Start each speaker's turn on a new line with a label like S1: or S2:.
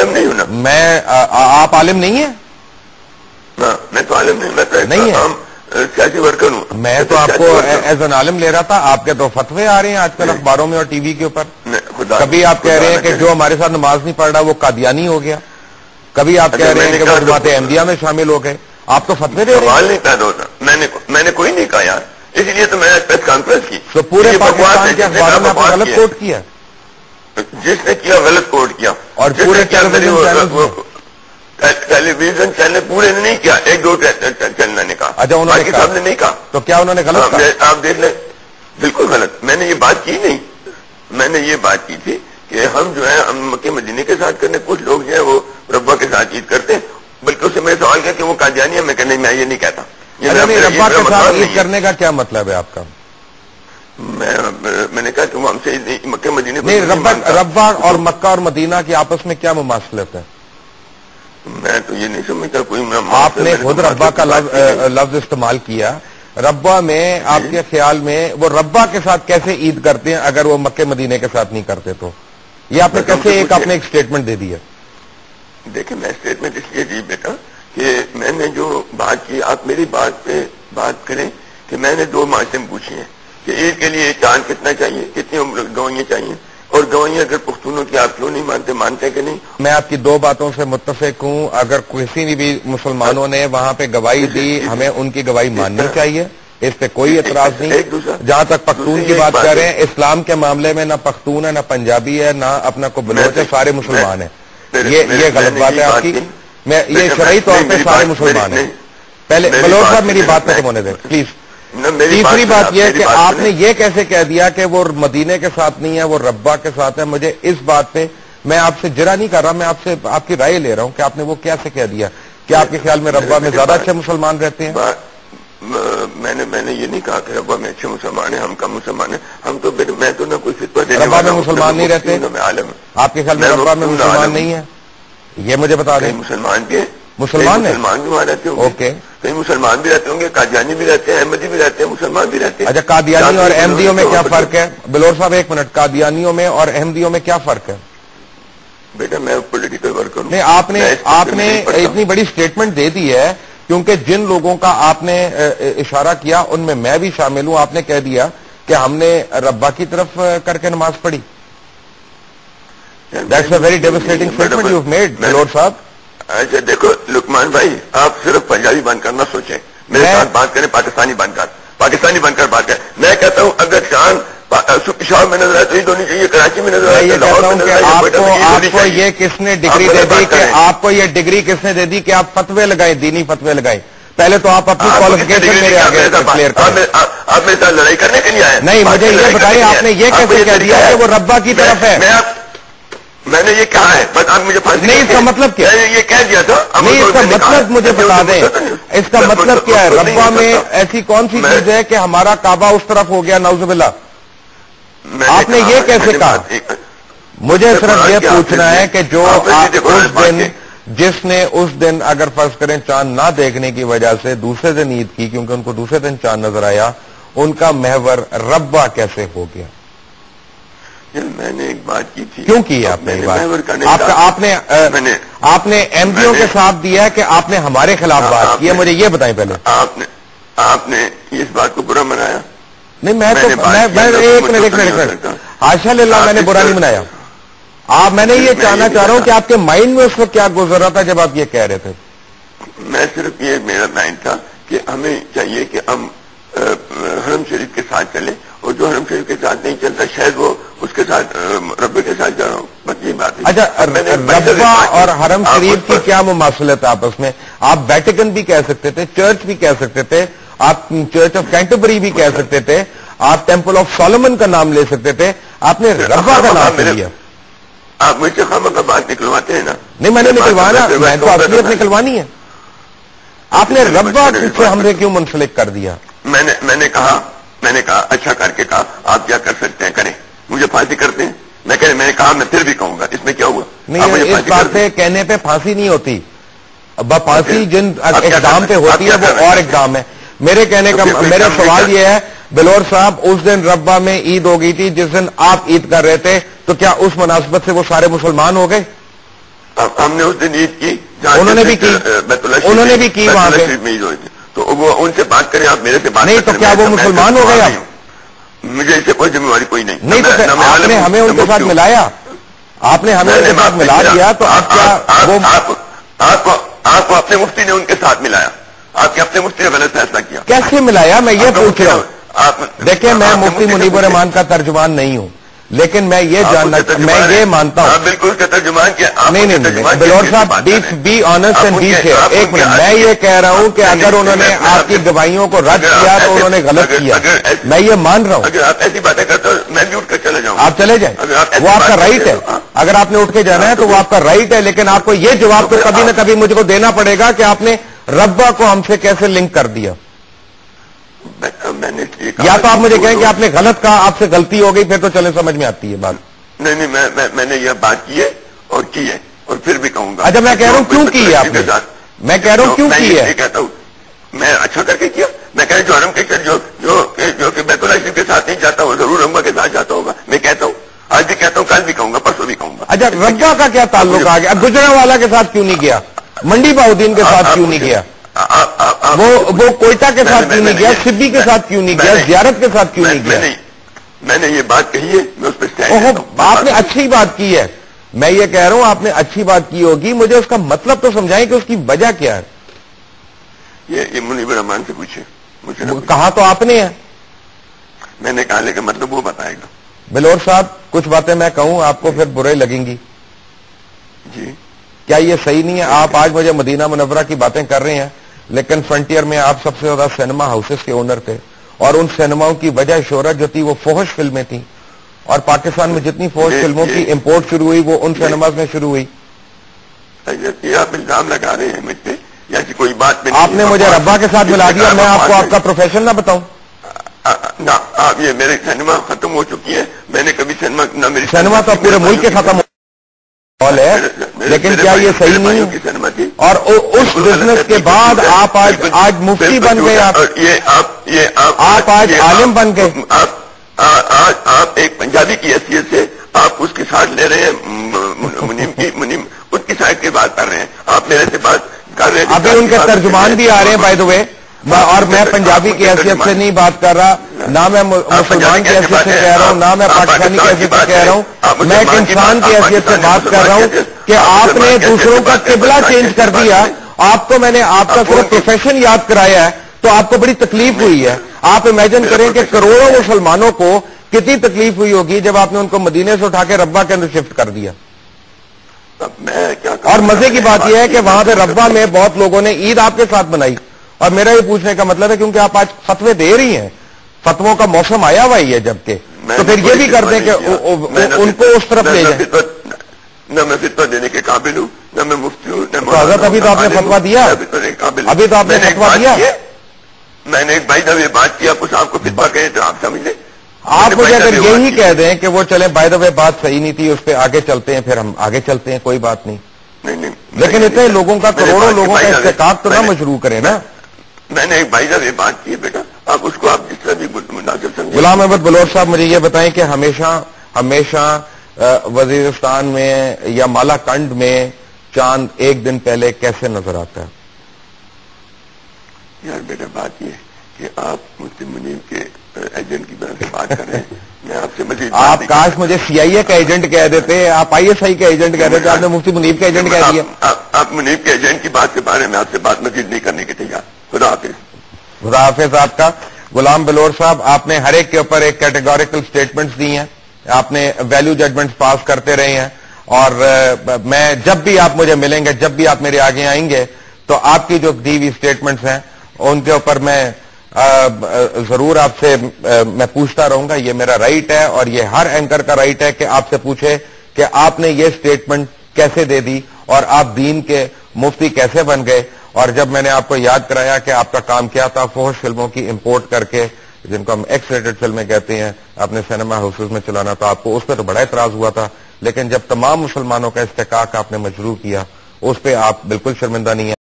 S1: عالم نہیں ہوں نا
S2: میں آپ عالم نہیں ہیں؟
S1: میں تو عالم نہیں، میں تو
S2: نہیں ہے،
S1: سیاسی ورکر ہوں.
S2: میں تو آپ کو ایز این عالم لے رہا تھا. آپ کے تو فتوے آ رہے ہیں آج کل اخباروں میں اور ٹی وی کے اوپر. کبھی آپ کہہ رہے ہیں کہ جو ہمارے ساتھ نماز نہیں پڑھ رہا وہ قادیانی ہو گیا، کبھی آپ کہہ رہے ہیں کہ وہ جماعت احمدیہ میں شامل ہو گئے. آپ تو فتوے دے رہے ہیں.
S1: سوال نہیں پیدا ہوتا، میں نے کوئی نہیں کہا یار، اس لیے تو میں نے پریس کانفرنس کی.
S2: تو پورے پاکستان کے اخباروں میں آپ نے غلط کوٹ کیا،
S1: جس نے کیا غلط کوٹ کیا،
S2: اور پورے
S1: ٹیلی ویژن چینل پورے نے نہیں کیا، ایک دو چینل نے کہا.
S2: اچھا انہوں نے کہا،
S1: صاحب نے نہیں کہا.
S2: تو کیا انہوں نے غلط کہا؟
S1: آپ دیکھ لیں، بالکل غلط. میں نے یہ بات کی نہیں، میں نے یہ بات کی تھی کہ ہم جو ہے ہم مکہ مدینے کے ساتھ کرنے، کچھ لوگ جو ہے وہ ربا کے ساتھ عید کرتے ہیں. بلکہ اس سے میں سوال کیا کہ وہ قادیانی ہے، میں کہنے میں یہ نہیں کہتا.
S2: ربا کے ساتھ عید کرنے کا کیا مطلب ہے آپ کا؟
S1: میں نے کہا کہ وہ ہم سے مکہ مدینے کو
S2: نہیں، ربا اور مکہ اور مدینہ کی آپس میں کیا مماثلت ہے؟
S1: میں تو یہ نہیں سمجھتا کوئی.
S2: آپ نے خود ربا کا لفظ استعمال کیا. ربا میں آپ کے خیال میں وہ ربا کے ساتھ کیسے عید کرتے ہیں اگر وہ مکہ مدینے کے ساتھ نہیں کرتے؟ تو یہ آپ نے کیسے آپ نے ایک اسٹیٹمنٹ دے دی ہے؟
S1: دیکھیں میں اسٹیٹمنٹ اس لیے دی بیٹا کہ میں نے جو بات کی، آپ میری بات پہ بات کریں کہ میں نے دو معاشرے پوچھی ہیں کہ عید کے لیے چاند کتنا چاہیے، کتنی گوائیاں چاہیے، اور گوائیاں اگر پختونوں کی آپ کیوں نہیں مانتے کہ نہیں؟
S2: میں آپ کی دو باتوں سے متفق ہوں. اگر کسی نے بھی مسلمانوں نے وہاں پہ گواہی دی، ہمیں ان کی گواہی ماننی چاہیے، اس پہ کوئی اعتراض نہیں. جہاں تک پختون کی بات کر رہے ہیں، اسلام کے معاملے میں نہ پختون ہے، نہ پنجابی ہے، نہ اپنا کو بلوچ ہے، سارے مسلمان ہیں. یہ غلط بات ہے آپ کی. میں یہ شرعی طور پہ سارے مسلمان ہیں. پہلے بلوچ صاحب میری بات ختم ہونے دیں پلیز. تیسری بات یہ ہے کہ آپ نے یہ کیسے کہہ دیا کہ وہ مدینے کے ساتھ نہیں ہے، وہ ربا کے ساتھ ہے؟ مجھے اس بات پہ میں آپ سے جرا نہیں کر رہا، میں آپ سے آپ کی رائے لے رہا ہوں کہ آپ نے وہ کیسے کہہ دیا. کیا آپ کے خیال میں ربا میں زیادہ اچھے مسلمان رہتے ہیں؟
S1: میں نے یہ نہیں کہا کہ ربا میں اچھے مسلمان ہیں، ہم کم مسلمان ہیں. ہم تو میں تو نہ کوئی فتویٰ دینے
S2: ربا میں مسلمان نہیں رہتے؟ آپ کے خیال میں ربا میں مسلمان نہیں ہے؟ یہ مجھے بتا دیں.
S1: مسلمان بھی ہیں،
S2: مسلمان
S1: بھی وہاں رہتے ہوں گے.
S2: اوکے،
S1: کئی مسلمان بھی رہتے ہوں گے، قادیانی بھی رہتے ہیں، احمدی بھی رہتے ہیں، مسلمان بھی رہتے ہیں.
S2: اچھا قادیانی اور احمدیوں میں کیا فرق ہے؟ بلور صاحب ایک منٹ، قادیانیوں میں اور احمدیوں میں کیا فرق ہے؟
S1: بیٹا میں پولیٹیکل ورکر ہوں.
S2: نہیں، آپ نے اتنی بڑی سٹیٹمنٹ دے دی ہے کیونکہ جن لوگوں کا آپ نے اشارہ کیا ان میں بھی شامل ہوں. آپ نے کہہ دیا کہ ہم نے ربا کی طرف کر کے نماز پڑھی. That's a very devastating statement you've made, بلور صاحب.
S1: اچھا دیکھو لقمان بھائی، آپ صرف پنجابی بن کر نہ سوچیں، میرے ساتھ بات کریں پاکستانی بن کر بات کریں. میں کہتا ہوں اگر چاند پشاور میں نظر آئے تو عید ہونی چاہیے، کراچی میں نظر آئے، لاہور میں نظر آئے.
S2: آپ کو یہ کس نے ڈگری دے دی کہ آپ کو یہ ڈگری کس نے دے دی کہ آپ فتوے لگائیں، دینی فتوے لگائیں؟ پہلے تو آپ اپنی کوالیفکیشن میرے آگے کلیئر کریں.
S1: آپ میرے ساتھ لڑائی کرنے کے لیے آئے؟
S2: نہیں، مجھے یہ بتائیں آپ نے یہ کیسے کہہ دیا کہ وہ ربا کی طرف ہے؟
S1: میں نے یہ کہا ہے، بس آپ مجھے
S2: نہیں، اس کا مطلب کیا ہے؟
S1: یہ کہہ دیا تھا.
S2: نہیں، اس کا مطلب مجھے بتا دیں، اس کا مطلب کیا ہے؟ ربا میں ایسی کون سی چیز ہے کہ ہمارا کعبہ اس طرف ہو گیا؟ نعوذ باللہ. آپ نے یہ کیسے کہا؟ مجھے صرف یہ پوچھنا ہے کہ جو جس نے اس دن اگر فرض کریں چاند نہ دیکھنے کی وجہ سے دوسرے دن عید کی کیونکہ ان کو دوسرے دن چاند نظر آیا، ان کا محور ربا کیسے ہو گیا؟
S1: میں نے ایک بات کی تھی.
S2: کیوں کی آپ نے یہ بات؟ آپ نے احمدیوں کے ساتھ دیا ہے کہ آپ نے ہمارے خلاف بات کی ہے؟ مجھے یہ بتائیں پہلے.
S1: آپ نے اس بات کو برا منایا؟
S2: نہیں، میں ایک منٹ حاشا للہ، میں نے برا نہیں منایا. میں نے یہ جاننا چاہ رہا ہوں کہ آپ کے مائنڈ میں اس وقت کیا گزر رہا تھا جب آپ یہ کہہ رہے تھے؟
S1: میں صرف یہ میرا مائنڈ تھا کہ ہمیں چاہیے کہ ہم حرم شریف کے ساتھ چلیں، اور جو حرم شریف کے ساتھ نہیں چلتا شاید وہ اس کے ساتھ ربے کے ساتھ جا رہا ہوں، بس یہ بات ہے.
S2: اچھا، ربا اور حرم شریف کی کیا مماثلت ہے آپس میں؟ آپ ویٹیکن بھی کہہ سکتے تھے، چرچ بھی کہہ سکتے تھے، آپ چرچ آف کینٹربری بھی کہہ سکتے تھے، آپ ٹیمپل آف سولومن کا نام لے سکتے تھے. آپ نے ربا کا نام لیا.
S1: آپ مجھ سے خامہ کا بات نکلواتے ہیں نا؟
S2: نہیں، میں نے نکلوانا، میں تو اصلیت نکلوانی ہے. آپ نے ربا سے ہم نے کیوں منسلک کر دیا؟
S1: میں نے کہا اچھا کر کے کہا آپ کیا کر سکتے ہیں کریں، مجھے پھانسی کرتے ہیں. میں نے کہا میں پھر بھی کہوں گا، اس میں کیا ہوا؟
S2: نہیں، اس بات پہ کہنے پہ پھانسی نہیں ہوتی. پھانسی جن اقدام پہ ہوتی ہے وہ اور اقدام ہے. میرے کہنے کا میرا سوال یہ ہے بلور صاحب، اس دن ربا میں عید ہو گئی تھی جس دن آپ عید کر رہے تھے، تو کیا اس مناسبت سے وہ سارے مسلمان ہو گئے؟
S1: ہم نے اس دن عید کی,
S2: انہوں نے بھی کی, انہوں نے بھی کی وہاں پہ,
S1: تو وہ ان سے بات کریں, آپ میرے سے بات
S2: نہیں, تو کیا وہ مسلمان ہو گئے؟
S1: مجھے اس سے کوئی ذمہ داری کوئی نہیں.
S2: نہیں, تو آپ نے ہمیں ان کے ساتھ ملایا, آپ نے ہمیں ان کے ساتھ ملا دیا, تو اب کیا
S1: آپ کو اپنے مفتی نے ان کے ساتھ ملایا, آپ کے اپنے مفتی نے غلط فیصلہ کیا.
S2: کیسے ملایا میں یہ پوچھ رہا ہوں. دیکھیں میں مفتی منیب الرحمان کا ترجمان نہیں ہوں, لیکن میں یہ جاننا, میں یہ مانتا ہوں
S1: بالکل اس کا ترجمان کیا.
S2: نہیں نہیں نہیں, بلور صاحب be honest and be fair. ایک منٹ, میں یہ کہہ رہا ہوں کہ اگر انہوں نے آپ کی گواہیوں کو رد کیا تو انہوں نے غلط کیا, میں یہ مان رہا ہوں.
S1: اگر آپ ایسی باتیں کرتے ہو میں بھی اٹھ کر چلا جاؤں.
S2: آپ چلے جائیں, وہ آپ کا رائٹ ہے. اگر آپ نے اٹھ کے جانا ہے تو وہ آپ کا رائٹ ہے, لیکن آپ کو یہ جواب تو کبھی نہ کبھی مجھ کو دینا پڑے گا کہ آپ نے ربا کو ہم سے کیسے لنک کر دیا. یا تو آپ مجھے کہیں کہ آپ نے غلط کہا, آپ سے غلطی ہو گئی, پھر تو چلے سمجھ میں آتی ہے بات.
S1: نہیں, میں نے یہ بات کی ہے اور کی ہے اور پھر بھی کہوں گا.
S2: اچھا, میں کہہ رہا ہوں کیوں کی ہے آپ نے, میں کہہ رہا ہوں کیوں کی ہے.
S1: کہتا ہوں میں اچھا کر کے کیا. میں کہہ جو حرم کے جو کہ بیت اللہ شریف کے ساتھ نہیں جاتا وہ ضرور ربا کے ساتھ جاتا ہوگا. میں کہتا ہوں, آج بھی کہتا ہوں, کل بھی کہوں گا, پرسوں بھی کہوں گا.
S2: اچھا, ربا کا کیا تعلق آ گیا؟ گجرانوالا کے ساتھ کیوں نہیں گیا؟ منڈی بہودین کے ساتھ کیوں نہیں گیا؟ وہ کوئٹہ کے ساتھ کیوں نہیں گیا؟ سبی کے ساتھ کیوں نہیں گیا؟ زیارت کے ساتھ کیوں نہیں گیا؟
S1: میں نے یہ بات کہی ہے, میں اس پہ
S2: آپ نے اچھی بات کی ہے. میں یہ کہہ رہا ہوں آپ نے اچھی بات کی ہوگی, مجھے اس کا مطلب تو سمجھائیں کہ اس کی وجہ کیا ہے.
S1: یہ منیب الرحمان سے پوچھے, مجھے
S2: کہا تو آپ نے ہے.
S1: میں نے کہا لیکن مطلب وہ بتائے گا.
S2: بلور صاحب کچھ باتیں میں کہوں آپ کو پھر برے لگیں گی.
S1: جی,
S2: کیا یہ صحیح نہیں ہے؟ آپ آج مجھے مدینہ منورہ کی باتیں کر رہے ہیں, لیکن فرنٹیئر میں آپ سب سے زیادہ سینما ہاؤسز کے اونر تھے, اور ان سینماؤں کی وجہ شہرت جو تھی وہ فحش فلمیں تھیں, اور پاکستان میں جتنی فحش فلموں کی امپورٹ شروع ہوئی وہ ان سینماز میں شروع ہوئی.
S1: آپ الزام لگا رہے ہیں مجھ پہ یا کوئی بات نہیں.
S2: آپ نے مجھے ربا کے ساتھ ملا دیا, میں آپ کو آپ کا پروفیشن نہ بتاؤں.
S1: نہ, آپ یہ میرے سینما ختم ہو چکی ہے, میں نے کبھی سینما نہ میری
S2: سینما تو پورے ملک کے ختم ہے, لیکن کیا یہ صحیح نہیں؟ اور اس بزنس کے بعد آپ آج مفتی بن گئے, آپ آج عالم بن گئے.
S1: آپ ایک پنجابی کی حیثیت سے آپ اس کے ساتھ لے رہے ہیں, منیم اس کی سائڈ کی بات کر رہے ہیں, آپ میرے سے بات کر رہے ہیں.
S2: ابھی ان کے ترجمان بھی آ رہے ہیں بائی دا وے, اور میں پنجابی کی حیثیت سے نہیں بات کر رہا, نہ میں مسلمان کی حیثیت سے کہہ رہا ہوں, نہ میں پاکستانی کی حیثیت سے کہہ رہا ہوں, میں ایک انسان کی حیثیت سے بات کر رہا ہوں کہ آپ نے دوسروں کا قبلہ چینج کر دیا. آپ کو میں نے آپ کا صرف پروفیشن یاد کرایا ہے تو آپ کو بڑی تکلیف ہوئی ہے. آپ امیجن کریں کہ کروڑوں مسلمانوں کو کتنی تکلیف ہوئی ہوگی جب آپ نے ان کو مدینے سے اٹھا کے ربا کے اندر شفٹ کر دیا. اور مزے کی بات یہ ہے کہ وہاں پہ ربا میں بہت لوگوں نے عید آپ کے ساتھ منائی, اور میرا یہ پوچھنے کا مطلب ہے کیونکہ آپ آج فتوے دے رہی ہیں, فتووں کا موسم آیا ہوا ہی ہے, جبکہ تو پھر یہ بھی کر دیں کہ ان کو اس طرف لے جائیں.
S1: نہ میں فتویٰ دینے کے قابل ہوں, نہ میں مفتی ہوں,
S2: تو حضرت ابھی تو آپ نے فتویٰ دیا, ابھی تو آپ نے فتویٰ دیا.
S1: میں نے ایک بھائی جب یہ بات کی, آپ کو صاحب کو فتویٰ کہیں تو آپ سمجھ لیں.
S2: آپ مجھے اگر یہی کہہ دیں کہ وہ چلے بائی دا وے بات صحیح نہیں تھی, اس پہ آگے چلتے ہیں, پھر ہم آگے چلتے ہیں, کوئی بات نہیں. لیکن اتنے لوگوں کا, کروڑوں لوگوں کا استحقاق تو نہ مشروع کریں نا.
S1: میں نے ایک بھائی جب یہ بات کی ہے بیٹا, آپ اس کو آپ جس طرح بھی مناسب سمجھیں.
S2: غلام احمد بلور صاحب مجھے یہ بتائیں کہ ہمیشہ وزیرستان میں یا مالا کنڈ میں چاند ایک دن پہلے کیسے نظر آتا ہے؟
S1: یار بیٹا بات یہ کہ آپ مفتی منیب کے ایجنٹ کی طرح سے بات کر رہے ہیں, میں آپ سے مزید
S2: آپ کاش مجھے سی آئی اے کا ایجنٹ کہہ دیتے, آپ آئی ایس آئی کا ایجنٹ کہہ دیتے, آپ نے مفتی منیب کا ایجنٹ کہہ دیا.
S1: آپ منیب کے ایجنٹ کی بات کے بارے میں آپ سے بات مزید نہیں کرنے کے تیار. خدا حافظ.
S2: خدا حافظ آپ کا. غلام بلور صاحب, آپ نے ہر ایک کے اوپر ایک کیٹیگوریکل سٹیٹمنٹس دی ہیں, آپ نے ویلیو ججمنٹس پاس کرتے رہے ہیں, اور میں جب بھی آپ مجھے ملیں گے, جب بھی آپ میرے آگے آئیں گے, تو آپ کی جو دی ہوئی سٹیٹمنٹس ہیں ان کے اوپر میں ضرور آپ سے میں پوچھتا رہوں گا. یہ میرا رائٹ ہے, اور یہ ہر اینکر کا رائٹ ہے کہ آپ سے پوچھے کہ آپ نے یہ سٹیٹمنٹ کیسے دے دی, اور آپ دین کے مفتی کیسے بن گئے. اور جب میں نے آپ کو یاد کرایا کہ آپ کا کام کیا تھا, فحش فلموں کی امپورٹ کر کے, جن کو ہم ایکس ریٹڈ فلمیں کہتے ہیں, اپنے سینما ہاؤسز میں چلانا, تو آپ کو اس پہ تو بڑا اعتراض ہوا تھا, لیکن جب تمام مسلمانوں کا استحقاق آپ نے مشروع کیا, اس پہ آپ بالکل شرمندہ نہیں ہیں.